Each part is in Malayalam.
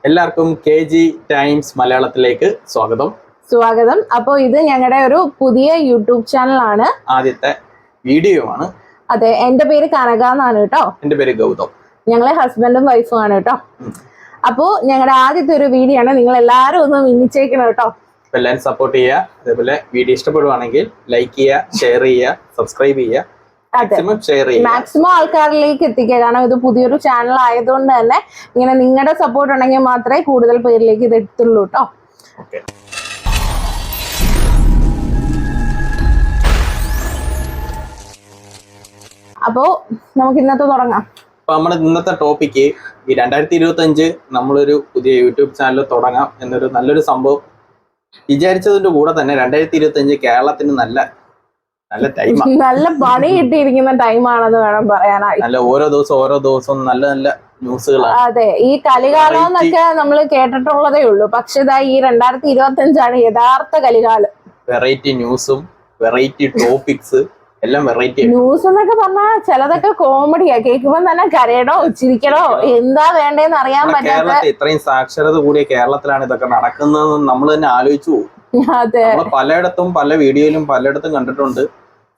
എല്ലാവർക്കും KG ടൈംസ് മലയാളത്തിലേക്ക് സ്വാഗതം. അപ്പോൾ ഇത് ഞങ്ങളുടെ ഒരു പുതിയ യൂട്യൂബ് ചാനലാണ്. ആദ്യത്തെ വീഡിയോ ആണ്. അതെ, എന്റെ പേര് കനക എന്നാണ് കേട്ടോ. എന്റെ പേര് ഗൗതം. ഞങ്ങളെ ഹസ്ബൻഡും വൈഫും ആണ് കേട്ടോ. അപ്പോ ഞങ്ങളുടെ ആദ്യത്തെ ഒരു വീഡിയോ ആണ്. നിങ്ങൾ എല്ലാവരും ഒന്ന് മിന്നിച്ചേക്കണം കേട്ടോ. എല്ലാവരും സപ്പോർട്ട് ചെയ്യുക. അതേപോലെ വീഡിയോ ഇഷ്ടപ്പെടുവാണെങ്കിൽ ലൈക്ക് ചെയ്യുക, ഷെയർ ചെയ്യുക, സബ്സ്ക്രൈബ് ചെയ്യുക, മാക്സിമം ആൾക്കാരിലേക്ക് എത്തിക്കുക. കാരണം ഇത് പുതിയൊരു ചാനൽ ആയതുകൊണ്ട് തന്നെ ഇങ്ങനെ നിങ്ങളുടെ സപ്പോർട്ട് ഉണ്ടെങ്കിൽ മാത്രമേ കൂടുതൽ പേരിലേക്ക് ഇത് എത്തുള്ളൂ കേട്ടോ. അപ്പോ നമുക്ക് ഇന്നത്തെ തുടങ്ങാം. അപ്പൊ നമ്മുടെ ഇന്നത്തെ ടോപ്പിക്ക് ഈ 2025 നമ്മളൊരു പുതിയ യൂട്യൂബ് ചാനൽ തുടങ്ങാം എന്നൊരു നല്ലൊരു സംഭവം വിചാരിച്ചതിന്റെ കൂടെ തന്നെ 2025 കേരളത്തിന് നല്ല ടൈമാണ്. നല്ല പണി കിട്ടിയിരിക്കുന്ന ടൈമാണെന്ന് വേണം പറയാനായി. നല്ല ഓരോ ദിവസവും നല്ല ന്യൂസുകളാണ്. അതെ, ഈ കലികാലം എന്നൊക്കെ നമ്മൾ കേട്ടിട്ടുള്ളതേ ഉള്ളൂ. പക്ഷെ ഇതാ ഈ 2025 യഥാർത്ഥ കലികാലം. വെറൈറ്റി ന്യൂസും വെറൈറ്റി ടോപ്പിക്സ് എല്ലാം വെറൈറ്റി. ന്യൂസ് എന്നൊക്കെ പറഞ്ഞാൽ ചിലതൊക്കെ കോമഡിയാ, കേൾക്കുമ്പോ തന്നെ കരയണോ ചിരിക്കണോ എന്താ വേണ്ടേന്ന് അറിയാൻ പറ്റാത്ത. ഇത്രയും സാക്ഷരത കൂടിയ കേരളത്തിലാണ് ഇതൊക്കെ നടക്കുന്നത് നമ്മൾ തന്നെ ആലോചിച്ചു പോകും. അതെ, പലയിടത്തും പല വീഡിയോയിലും പലയിടത്തും കണ്ടിട്ടുണ്ട്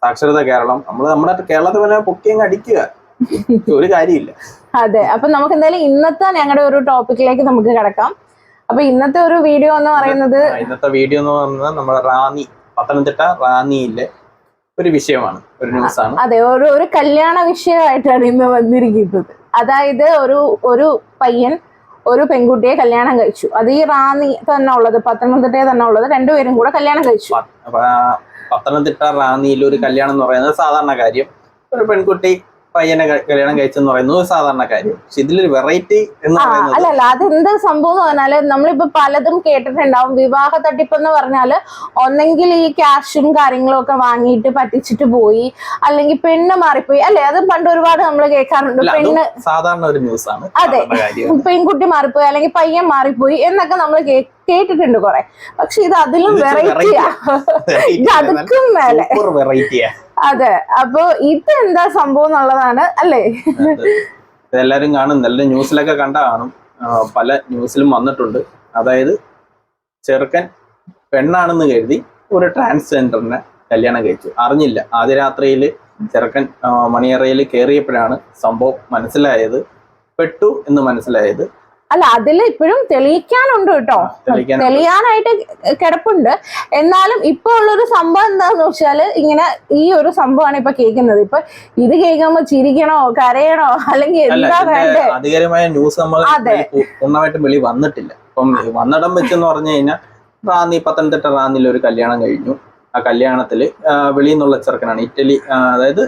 സാക്ഷരത കേരളം. നമ്മുടെ കേരളത്തിൽ തന്നെ പൊക്കിയങ്ങ് അടിക്കുക, ഒരു കാര്യമില്ല. അതെ, അപ്പൊ നമുക്ക് എന്തായാലും ഇന്നത്തെ ഞങ്ങളുടെ ഒരു ടോപ്പിക്കിലേക്ക് നമുക്ക് കിടക്കാം. അപ്പൊ ഇന്നത്തെ ഒരു വീഡിയോ എന്ന് പറയുന്നത് നമ്മുടെ പത്തനംതിട്ട റാന്നിയിലെ ഒരു വിഷയമാണ്, ഒരു ന്യൂസാണ്. അതെ, ഒരു കല്യാണ വിഷയമായിട്ടാണ് ഇന്ന് വന്നിരിക്കുന്നത്. അതായത് ഒരു പയ്യൻ ഒരു പെൺകുട്ടിയെ കല്യാണം കഴിച്ചു. അത് ഈ റാന്നി തന്നെ ഉള്ളത്, പത്തനംതിട്ടയിൽ തന്നെ ഉള്ളത്, രണ്ടുപേരും കൂടെ കല്യാണം കഴിച്ചു. പത്തനംതിട്ട റാന്നിയിൽ ഒരു കല്യാണം എന്ന് പറയുന്നത് സാധാരണ കാര്യം. ഒരു പെൺകുട്ടി പയ്യനെ കല്യാണം കഴിച്ചെന്ന് പറയുന്നത് സാധാരണ കാര്യം. പക്ഷെ ഇതിലൊരു വെറൈറ്റി എന്ന് പറയുന്നത് അല്ലല്ല, അതെന്താ സംഭവം എന്ന് പറഞ്ഞാല് നമ്മളിപ്പോ പലതും കേട്ടിട്ടുണ്ടാവും. വിവാഹ തട്ടിപ്പെന്ന് പറഞ്ഞാല് ഒന്നെങ്കിൽ ഈ ക്യാഷും കാര്യങ്ങളും ഒക്കെ വാങ്ങിയിട്ട് പറ്റിച്ചിട്ട് പോയി, അല്ലെങ്കിൽ പെണ്ണ് മാറിപ്പോയി, അല്ലെ? അത് പണ്ട് ഒരുപാട് നമ്മൾ കേൾക്കാറുണ്ട്. പെണ്ണ് സാധാരണ ഒരു ന്യൂസ് ആണ്. അതെ, പെൺകുട്ടി മാറിപ്പോയി അല്ലെങ്കിൽ പയ്യൻ മാറിപ്പോയി എന്നൊക്കെ നമ്മൾ കേട്ടിട്ടുണ്ട് കുറെ. പക്ഷെ ഇത് അതിലും വെറൈറ്റിയാ, ഇത് അതുക്കും മേലെ വെറൈറ്റിയാ. അതെ, അപ്പൊ ഇത് എന്താ സംഭവം എന്നുള്ളതാണ്, അല്ലേ? ഇതെല്ലാരും കാണും, നല്ല ന്യൂസിലൊക്കെ കണ്ട കാണും, പല ന്യൂസിലും വന്നിട്ടുണ്ട്. അതായത് ചെറുക്കൻ പെണ്ണാണെന്ന് കരുതി ഒരു ട്രാൻസ്ജെൻഡറിനെ കല്യാണം കഴിച്ചു. അറിഞ്ഞില്ല, ആദ്യ രാത്രിയിൽ ചെറുക്കൻ മണിയറയിൽ കയറിയപ്പോഴാണ് സംഭവം മനസ്സിലായത്, പെട്ടു എന്ന് മനസ്സിലായത്. അല്ല, അതിൽ ഇപ്പോഴും തെളിയിക്കാനുണ്ട് കേട്ടോ, തെളിയാനായിട്ട് കിടപ്പുണ്ട്. എന്നാലും ഇപ്പൊ ഉള്ളൊരു സംഭവം എന്താന്ന് വെച്ചാല് ഇങ്ങനെ ഈ ഒരു സംഭവമാണ് ഇപ്പൊ കേൾക്കുന്നത്. ഇപ്പൊ ഇത് കേൾക്കുമ്പോ ചിരിക്കണോ കരയണോ അല്ലെങ്കിൽ എന്താ വേണ്ടേ? അധികാരമായ ന്യൂസ് നമ്മൾ പൂർണ്ണമായിട്ടും വെളി വന്നിട്ടില്ല. ഇപ്പം വന്നിടം വെച്ചെന്ന് പറഞ്ഞു കഴിഞ്ഞാൽ പത്തനംതിട്ട റാന്നിയിൽ ഒരു കല്യാണം കഴിഞ്ഞു. ആ കല്യാണത്തില് വെളിയിൽ നിന്നുള്ള ചെറുക്കനാണ്, ഇറ്റലി, അതായത്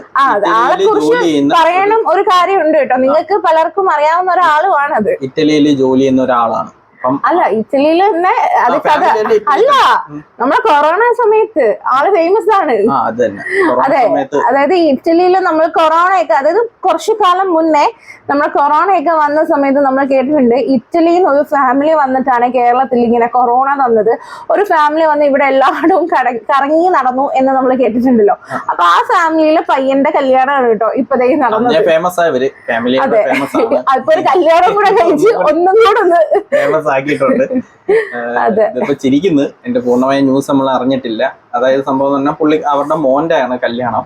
പറയാനും ഒരു കാര്യമുണ്ട് കേട്ടോ, നിങ്ങൾക്ക് പലർക്കും അറിയാവുന്ന ഒരാളുമാണത്. ഇറ്റലിയിൽ ജോലി ചെയ്യുന്ന ഒരാളാണ്. അല്ല, ഇറ്റലിയിൽ തന്നെ അത് കഥ അല്ല, നമ്മളെ കൊറോണ സമയത്ത് ആള് ഫേമസ് ആണ്. അതെ, അതായത് ഇറ്റലിയിൽ നമ്മൾ കൊറോണയൊക്കെ, അതായത് കുറച്ചു കാലം മുന്നേ നമ്മുടെ കൊറോണയൊക്കെ വന്ന സമയത്ത് നമ്മൾ കേട്ടിട്ടുണ്ട് ഇറ്റലിയിൽ നിന്ന് ഒരു ഫാമിലി വന്നിട്ടാണ് കേരളത്തിൽ ഇങ്ങനെ കൊറോണ തന്നത്. ഒരു ഫാമിലി വന്ന് ഇവിടെ എല്ലായിടവും കറങ്ങി നടന്നു എന്ന് നമ്മൾ കേട്ടിട്ടുണ്ടല്ലോ. അപ്പൊ ആ ഫാമിലിയിലെ പയ്യന്റെ കല്യാണമാണ് കേട്ടോ ഇപ്പതേ നടന്നത്. അതെ, അപ്പൊ ഒരു കല്യാണം കൂടെ കഴിച്ച് ഒന്നും കൂടെ ഒന്ന് ഇപ്പൊ ചിരിക്കുന്നു. എന്റെ പൂർണ്ണമായ ന്യൂസ് നമ്മൾ അറിഞ്ഞിട്ടില്ല. അതായത് സംഭവം എന്ന് പറഞ്ഞാൽ അവരുടെ മോന്റെ ആണ് കല്യാണം.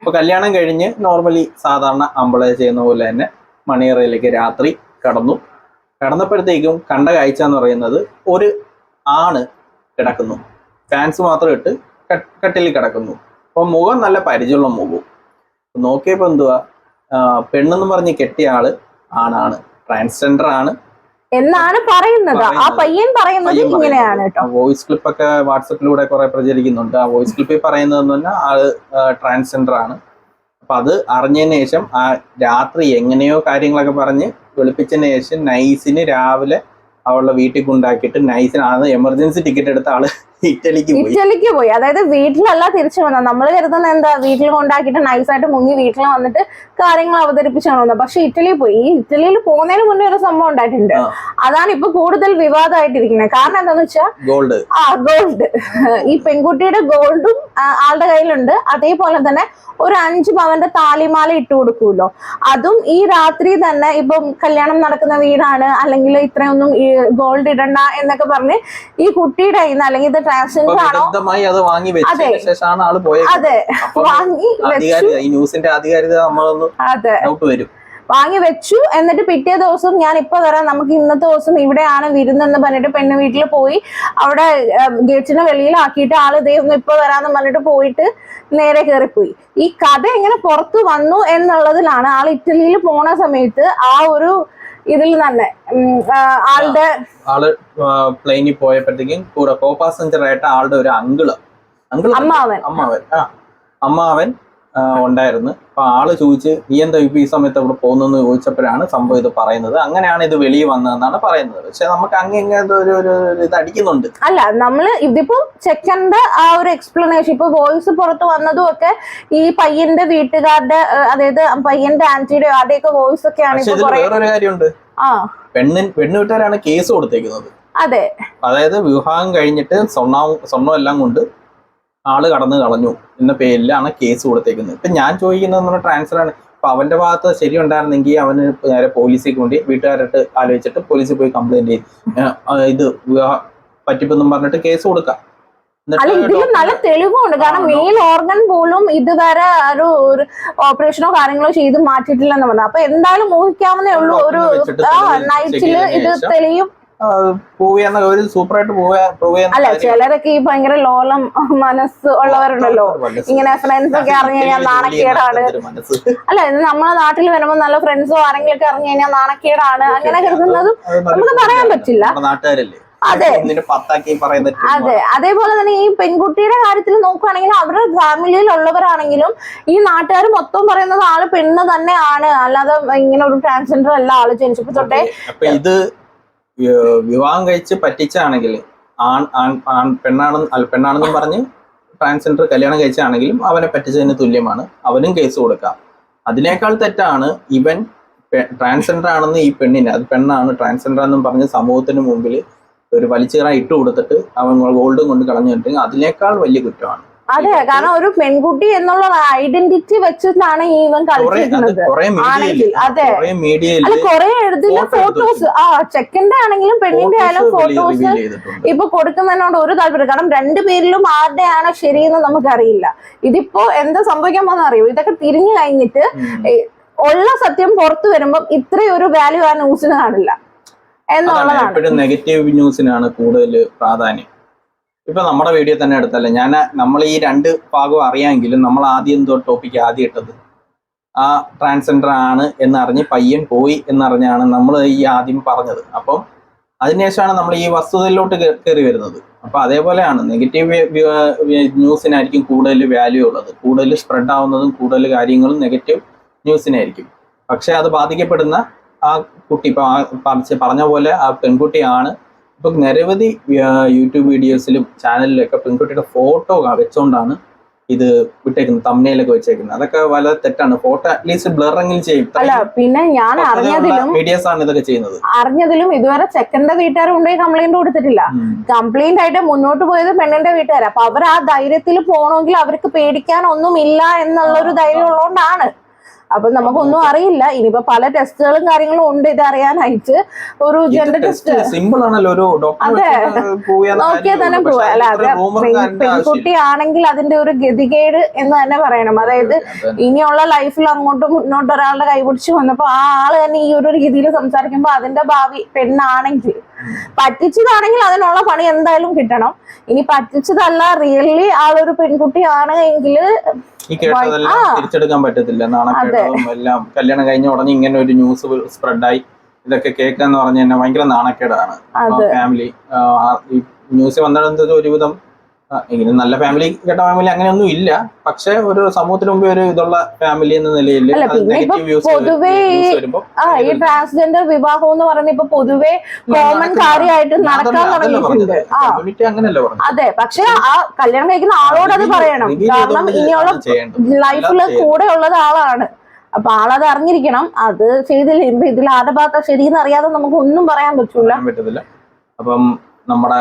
അപ്പൊ കല്യാണം കഴിഞ്ഞ് നോർമലി സാധാരണ അമ്പള ചെയ്യുന്ന പോലെ തന്നെ മണിയറയിലേക്ക് രാത്രി കടന്നപ്പോഴത്തേക്കും കണ്ട കാഴ്ച എന്ന് പറയുന്നത് ഒരു ആണ് കിടക്കുന്നു, ഫാൻസ് മാത്രം ഇട്ട് കട്ടിലിൽ കിടക്കുന്നു. അപ്പൊ മുഖം നല്ല പരിചയമുള്ള മുഖവും. നോക്കിയപ്പോ എന്തുവാ, പെണ്ണെന്ന് പറഞ്ഞ് കെട്ടിയ ആള് ആണാണ്, ട്രാൻസ്ജെൻഡർ ആണ് എന്നാണ് പറയുന്നത്. ആ പയ്യൻ പറയുന്നത് ഇങ്ങനെയാണ് കേട്ടോ. വോയിസ് ക്ലിപ്പ് ഒക്കെ വാട്സപ്പിലൂടെ കുറെ പ്രചരിക്കുന്നുണ്ട്. ആ വോയിസ് ക്ലിപ്പിൽ പറയുന്നതെന്ന് പറഞ്ഞാൽ ആള് ട്രാൻസ്ജെൻഡർ ആണ്. അപ്പൊ അത് അറിഞ്ഞതിന് ശേഷം ആ രാത്രി എങ്ങനെയോ കാര്യങ്ങളൊക്കെ പറഞ്ഞ് വെളുപ്പിച്ചതിന് ശേഷം നൈസിന് രാവിലെ അവളുടെ വീട്ടിൽ കൊണ്ടാക്കിയിട്ട് നൈസിനാണ് എമർജൻസി ടിക്കറ്റ് എടുത്ത ആള് ഇറ്റലിക്ക് പോയി. അതായത് വീട്ടിലല്ല തിരിച്ചു വന്നത്. നമ്മൾ കരുതുന്ന എന്താ, വീട്ടിൽ കൊണ്ടാക്കിയിട്ട് നൈസായിട്ട് മുങ്ങി വീട്ടിൽ വന്നിട്ട് കാര്യങ്ങൾ അവതരിപ്പിച്ചാണ് വന്നത്. പക്ഷെ ഇറ്റലിയിൽ പോയി. ഈ ഇറ്റലിയിൽ പോകുന്നതിന് മുന്നേ ഒരു സംഭവം ഉണ്ടായിട്ടുണ്ട്. അതാണ് ഇപ്പൊ കൂടുതൽ വിവാദമായിട്ടിരിക്കുന്നത്. കാരണം എന്താന്ന് വെച്ചാൽ ഗോൾഡ് ഈ പെൺകുട്ടിയുടെ ഗോൾഡും ആളുടെ കയ്യിലുണ്ട്. അതേപോലെ തന്നെ ഒരു 5 പവന്റെ താലിമാല ഇട്ട് കൊടുക്കൂല്ലോ, അതും ഈ രാത്രി തന്നെ ഇപ്പം കല്യാണം നടക്കുന്ന വീടാണ് അല്ലെങ്കിൽ ഇത്രയൊന്നും ഗോൾഡ് ഇടണ്ട എന്നൊക്കെ പറഞ്ഞ് ഈ കുട്ടിയുടെ കയ്യിൽ നിന്ന്, അല്ലെങ്കിൽ ഇത് ട്രാൻസ്ജെൻഡർ ആണോ, അതെ വാങ്ങി വാങ്ങി വെച്ചു. എന്നിട്ട് പിറ്റേ ദിവസം ഞാൻ ഇപ്പൊ വരാം, നമുക്ക് ഇന്നത്തെ ദിവസം ഇവിടെയാണ് വിരുന്നെന്ന് പറഞ്ഞിട്ട് പെണ്ണ് വീട്ടിൽ പോയി അവിടെ ഗേറ്റിന് വെളിയിലാക്കിയിട്ട് ആള് ഇതേ ഒന്ന് ഇപ്പൊ വരാന്ന് പറഞ്ഞിട്ട് പോയിട്ട് നേരെ കയറിപ്പോയി. ഈ കഥ എങ്ങനെ പുറത്തു വന്നു എന്നുള്ളതിലാണ് ആൾ ഇറ്റലിയിൽ പോണ സമയത്ത് ആ ഒരു ഇതിൽ തന്നെ ആള് പ്ലെയിനിൽ പോയപ്പോഴത്തേക്കും കൂടെ കോ പാസഞ്ചർ ആയിട്ട് ആളുടെ ഒരു അമ്മാവൻ ഉണ്ടായിരുന്നു. അപ്പൊ ആള് ചോദിച്ച് നീ എന്താ ഇപ്പൊ ഈ സമയത്ത് അവിടെ പോകുന്നെന്ന് ചോദിച്ചപ്പോഴാണ് സംഭവം ഇത് പറയുന്നത്. അങ്ങനെയാണ് ഇത് വെളിയിൽ വന്നതെന്നാണ് പറയുന്നത്. പക്ഷെ നമുക്ക് അങ്ങനത്തെ ഒരു ഇത് അടിക്കുന്നുണ്ട്. അല്ല, നമ്മള് ഇതിപ്പോ ചെക്കന്റെ ആ ഒരു എക്സ്പ്ലനേഷൻ, ഇപ്പൊ വോയിസ് പുറത്ത് വന്നതും ഒക്കെ ഈ പയ്യന്റെ വീട്ടുകാരുടെ, അതായത് പയ്യന്റെ ആന്റിയുടെ ആരുടെയൊക്കെ വോയിസ് ഒക്കെയാണ്. വേറൊരു കാര്യമുണ്ട്, പെണ്ണ് വീട്ടുകാരാണ് കേസ് കൊടുത്തേക്കുന്നത്. അതെ, അതായത് വിവാഹം കഴിഞ്ഞിട്ട് സ്വർണ്ണം എല്ലാം കൊണ്ട് ആള് കടന്നു കളഞ്ഞു എന്ന പേരിലാണ് കേസ് കൊടുത്തേക്കുന്നത്. ഇപ്പൊ ഞാൻ ചോദിക്കുന്നത് നമ്മുടെ ട്രാൻസ്ഫർ ആണ്. അപ്പൊ അവന്റെ ഭാഗത്ത് ശരി ഉണ്ടായിരുന്നെങ്കിൽ അവന് നേരെ പോലീസിൽ കൊണ്ട് വീട്ടുകാരായിട്ട് ആലോചിച്ചിട്ട് പോലീസിൽ പോയി കംപ്ലൈന്റ് ചെയ്ത് ഇത് പറ്റിപ്പെന്നും പറഞ്ഞിട്ട് കേസ് കൊടുക്കാം. അല്ല, ഇതിലും നല്ല തെളിവുണ്ട്. കാരണം മെയിൽ ഓർഗൻ പോലും ഇതുവരെ ഒരു ഓപ്പറേഷനോ കാര്യങ്ങളോ ചെയ്ത് മാറ്റിയിട്ടില്ലെന്ന് പറഞ്ഞു. അപ്പൊ എന്തായാലും ഊഹിക്കാവുന്നേ ഉള്ളൂ, ഒരു നൈറ്റില് ഇത് തെളിയും. അല്ല, ചിലരൊക്കെ ഈ ഭയങ്കര ലോലം മനസ്സ് ഉള്ളവരുണ്ടല്ലോ, ഇങ്ങനെ ഫ്രണ്ട്സ് ഒക്കെ അറിഞ്ഞു കഴിഞ്ഞാൽ നാണക്കേടാണ്. അല്ല, ഇത് നമ്മളെ നാട്ടിൽ വരുമ്പോ നല്ല ഫ്രണ്ട്സോ ആരെങ്കിലും ഒക്കെ അറിഞ്ഞു കഴിഞ്ഞാൽ നാണക്കേടാണ്, അങ്ങനെ കരുതുന്നതും നമുക്ക് പറയാൻ പറ്റില്ല. അതെ, അതേപോലെ തന്നെ ഈ പെൺകുട്ടിയുടെ കാര്യത്തിൽ നോക്കുകയാണെങ്കിൽ അവരുടെ ഫാമിലിയിലുള്ളവരാണെങ്കിലും ഈ നാട്ടുകാർ മൊത്തം പറയുന്നത് ആള് പെണ്ണ് തന്നെയാണ്, അല്ലാതെ ഇങ്ങനെ ഒരു ട്രാൻസ്ജെൻഡർ അല്ല ആള് ജനിച്ചപ്പോ തൊട്ടേ. ഇത് വിവാഹം കഴിച്ച് പറ്റിച്ചാണെങ്കിൽ പെണ്ണാണെന്നും പറഞ്ഞ് ട്രാൻസ്ജെൻഡർ കല്യാണം കഴിച്ചാണെങ്കിലും അവനെ പറ്റിച്ചതിന് തുല്യമാണ്, അവനും കേസ് കൊടുക്കാം. അതിനേക്കാൾ തെറ്റാണ് ഇവൻ ട്രാൻസ്ജെൻഡർ ആണെന്ന് ഈ പെണ്ണിനെ, അത് പെണ്ണാണ് ട്രാൻസ്ജെൻഡർ എന്നും പറഞ്ഞ് സമൂഹത്തിന് മുമ്പിൽ ഒരു വലിച്ചുകറ ഇട്ട് കൊടുത്തിട്ട് അവൻ ഗോൾഡും കൊണ്ട് കളഞ്ഞിട്ടുണ്ടെങ്കിൽ അതിനേക്കാൾ വലിയ കുറ്റമാണ്. അതെ, കാരണം ഒരു പെൺകുട്ടി എന്നുള്ള ഐഡന്റിറ്റി വെച്ചിട്ടാണ് ഇവൻ കളിച്ചിരിക്കുന്നത്. അതെ, അല്ല, കുറെ എഴുതിയ ഫോട്ടോസ് ചെക്കന്റെ ആണെങ്കിലും പെണ്ണിന്റെ ആയാലും ഫോട്ടോസ് ഇപ്പൊ കൊടുക്കുന്നതിനോട് ഒരു താല്പര്യം. കാരണം രണ്ടുപേരിലും ആരുടെയാണ് ശരിയെന്ന് നമുക്കറിയില്ല. ഇതിപ്പോ എന്താ സംഭവിക്കാൻ പോകുന്ന അറിയോ, ഇതൊക്കെ തിരിഞ്ഞു കഴിഞ്ഞിട്ട് ഉള്ള സത്യം പുറത്തു വരുമ്പം ഇത്രയൊരു വാല്യൂ ആ ന്യൂസിന് കാണില്ല എന്നുള്ളതാണ്. എപ്പോഴും നെഗറ്റീവ് ന്യൂസിനാണ് കൂടുതൽ പ്രാധാന്യം. ഇപ്പൊ നമ്മുടെ വീഡിയോ തന്നെ എടുത്തല്ലേ, നമ്മൾ ഈ 2 ഭാഗവും അറിയാമെങ്കിലും നമ്മൾ ആദ്യം ടോപ്പിക്ക് ആദ്യം ഇട്ടത് ആ ട്രാൻസ്ജെൻഡർ ആണ് എന്നറിഞ്ഞ് പയ്യൻ പോയി എന്നറിഞ്ഞാണ് നമ്മൾ ഈ ആദ്യം പറഞ്ഞത്. അപ്പം അതിനുശേഷമാണ് നമ്മൾ ഈ വസ്തുതയിലോട്ട് കയറി വരുന്നത്. അപ്പൊ അതേപോലെയാണ് നെഗറ്റീവ് ന്യൂസിനായിരിക്കും കൂടുതൽ വാല്യൂ ഉള്ളത്, കൂടുതൽ സ്പ്രെഡ് ആവുന്നതും കൂടുതൽ കാര്യങ്ങളും നെഗറ്റീവ് ന്യൂസിനായിരിക്കും. പക്ഷെ അത് ബാധിക്കപ്പെടുന്ന ആ കുട്ടി, ഇപ്പൊ പറഞ്ഞ പോലെ ആ പെൺകുട്ടിയാണ്. ഇപ്പൊ നിരവധി യൂട്യൂബ് വീഡിയോസിലും ചാനലിലൊക്കെ പെൺകുട്ടിയുടെ ഫോട്ടോ വെച്ചുകൊണ്ടാണ് ഇത് വിട്ടേക്കുന്നത്, തംബ്നെയിലൊക്കെ വെച്ചേക്കുന്നത്. അതൊക്കെ വളരെ തെറ്റാണ്. ഫോട്ടോ അറ്റ്ലീസ്റ്റ് ബ്ലറെങ്കിലും ചെയ്യും. അല്ല, പിന്നെ ഞാൻ മീഡിയാസ് ആണ് ഇതൊക്കെ ചെയ്യുന്നത്. അറിഞ്ഞതിലും ഇതുവരെ ചെക്കന്റെ വീട്ടുകാർ കൊണ്ടുപോയി കംപ്ലൈന്റ് കൊടുത്തിട്ടില്ല. കംപ്ലൈന്റ് ആയിട്ട് മുന്നോട്ട് പോയത് പെണ്ണിന്റെ വീട്ടുകാർ. അപ്പൊ അവർ ആ ധൈര്യത്തിൽ പോകണമെങ്കിൽ അവർക്ക് പേടിക്കാൻ ഒന്നുമില്ല എന്നുള്ളൊരു ധൈര്യം ഉള്ളതുകൊണ്ടാണ്. അപ്പൊ നമുക്കൊന്നും അറിയില്ല. ഇനിയിപ്പോ പല ടെസ്റ്റുകളും കാര്യങ്ങളും ഉണ്ട് ഇത് അറിയാനായിട്ട്. ഒരു ജെൻഡർ ടെസ്റ്റ് സിമ്പിൾ ആണല്ലോ, ഒരു അതെ, നോക്കിയാൽ തന്നെ പോവാ. അല്ല, അത് പെൺകുട്ടി ആണെങ്കിൽ അതിന്റെ ഒരു ഗതികേട് എന്ന് തന്നെ പറയണം. അതായത് ഇനിയുള്ള ലൈഫിൽ അങ്ങോട്ടും മുന്നോട്ട് ഒരാളുടെ കൈപിടിച്ച് വന്നപ്പോ ആ ആള് തന്നെ ഈ ഒരു രീതിയിൽ സംസാരിക്കുമ്പോ അതിന്റെ ഭാവി പെണ്ണാണെങ്കിൽ, പറ്റിച്ചതാണെങ്കിൽ അതിനുള്ള പണി എന്തായാലും കിട്ടണം. ഇനി പറ്റിച്ചതല്ല, റിയലി ആളൊരു പെൺകുട്ടിയാണ് എങ്കിൽ ഈ കേട്ടതെല്ലാം തിരിച്ചെടുക്കാൻ പറ്റത്തില്ല. നാണക്കേടും എല്ലാം കല്യാണം കഴിഞ്ഞ ഉടനെ ഇങ്ങനെ ഒരു ന്യൂസ് സ്പ്രെഡായി ഇതൊക്കെ കേൾക്കാന്ന് പറഞ്ഞ തന്നെ ഭയങ്കര നാണക്കേടാണ്. ഫാമിലി ഈ ന്യൂസ് വന്നിടത്ത് ഒരുവിധം ഇങ്ങനെ നല്ല ഫാമിലി കേട്ട ഫാമിലി അങ്ങനെയൊന്നും ഇല്ല. പക്ഷെ ഒരു സമൂഹത്തിന് മുമ്പ് ഒരു ഇതുള്ള ഫാമിലി എന്ന നിലയിൽ പൊതുവേ ഈ ട്രാൻസ്ജെൻഡർ വിവാഹം എന്ന് പറയുന്നത് ഇപ്പൊ പൊതുവെ കോമൺ കാര്യമായിട്ട് നടക്കാൻ തുടങ്ങിയിട്ടുണ്ട്. അതെ, പക്ഷെ ആ കല്യാണം കഴിക്കുന്ന ആളോട് അത് പറയണം. കാരണം ഇനിയുള്ള ലൈഫില് കൂടെ ഉള്ളത് ആളാണ്. അപ്പൊ ആളത് അറിഞ്ഞിരിക്കണം. അത് ചെയ്തില്ല ഇതിൽ ആരുടെ ഭാഗത്താ ശരിയെന്ന് അറിയാതെ നമുക്ക് ഒന്നും പറയാൻ പറ്റത്തില്ല. അപ്പം നമ്മുടെ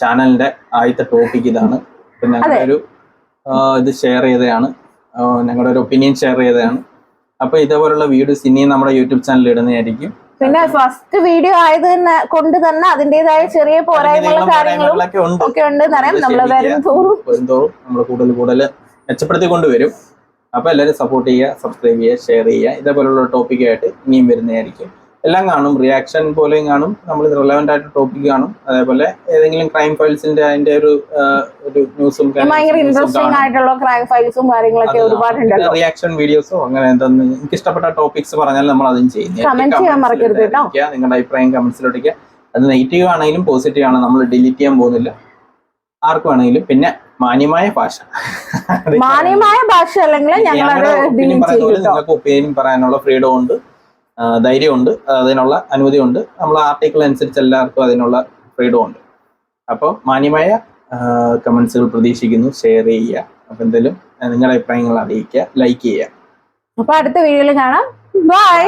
ചാനലിന്റെ ആദ്യത്തെ ടോപ്പിക് ഇതാണ്. പിന്നെ ഞങ്ങളുടെ ഇത് ഷെയർ ചെയ്തതാണ്, ഞങ്ങളുടെ ഒരു ഒപ്പീനിയൻ ഷെയർ ചെയ്തതാണ്. അപ്പൊ ഇതേപോലുള്ള വീഡിയോസ് ഇനിയും നമ്മുടെ യൂട്യൂബ് ചാനലിൽ ഇടുന്നതായിരിക്കും. പിന്നെ ഫസ്റ്റ് വീഡിയോ ആയത് കൊണ്ട് തന്നെ അതിന്റേതായ ചെറിയ പോരായ്മകളും കാര്യങ്ങളൊക്കെ ഉണ്ട്. നമ്മൾ കൂടുതൽ മെച്ചപ്പെടുത്തി കൊണ്ടുവരും. അപ്പൊ എല്ലാവരും സപ്പോർട്ട് ചെയ്യുക, സബ്സ്ക്രൈബ് ചെയ്യുക, ഷെയർ ചെയ്യുക. ഇതേപോലുള്ള ടോപ്പിക്കായിട്ട് ഇനിയും വരുന്നതായിരിക്കും. എല്ലാം കാണും, റിയാക്ഷൻ പോലെയും കാണും, നമ്മൾ റിലവന്റ് ആയിട്ട് ടോപ്പിക് കാണും. അതേപോലെ ഏതെങ്കിലും ക്രൈം ഫയൽസിന്റെ അതിന്റെ ഒരു ന്യൂസും റിയാക്ഷൻ വീഡിയോസോ അങ്ങനെ എന്തെങ്കിലും എനിക്ക് ഇഷ്ടപ്പെട്ട ടോപ്പിക്സ് പറഞ്ഞാൽ നമ്മൾ അതും ചെയ്യുന്നത്. നിങ്ങളുടെ അഭിപ്രായം കമന്റ്സിലോട്ടിക്കുക. അത് നെഗറ്റീവ് ആണെങ്കിലും പോസിറ്റീവ് ആണ്, നമ്മൾ ഡിലീറ്റ് ചെയ്യാൻ പോകുന്നില്ല, ആർക്കും ആണെങ്കിലും. പിന്നെ മാന്യമായ ഭാഷ അല്ലെങ്കിൽ നിങ്ങൾക്ക് ഒപ്പീനിയൻ പറയാനുള്ള ഫ്രീഡം ഉണ്ട്, ധൈര്യമുണ്ട്, അതിനുള്ള അനുമതിയുണ്ട്. നമ്മൾ ആർട്ടിക്കിൾ അനുസരിച്ച് എല്ലാവർക്കും അതിനുള്ള ഫ്രീഡം ഉണ്ട്. അപ്പോൾ മാന്യമായ കമന്റ്സുകൾ പ്രതീക്ഷിക്കുന്നു. ഷെയർ ചെയ്യുക. അപ്പൊ എന്തെങ്കിലും നിങ്ങളുടെ അഭിപ്രായങ്ങൾ അറിയിക്കുക, ലൈക്ക് ചെയ്യുക. അപ്പൊ അടുത്ത വീഡിയോയിൽ കാണാം. ബൈ.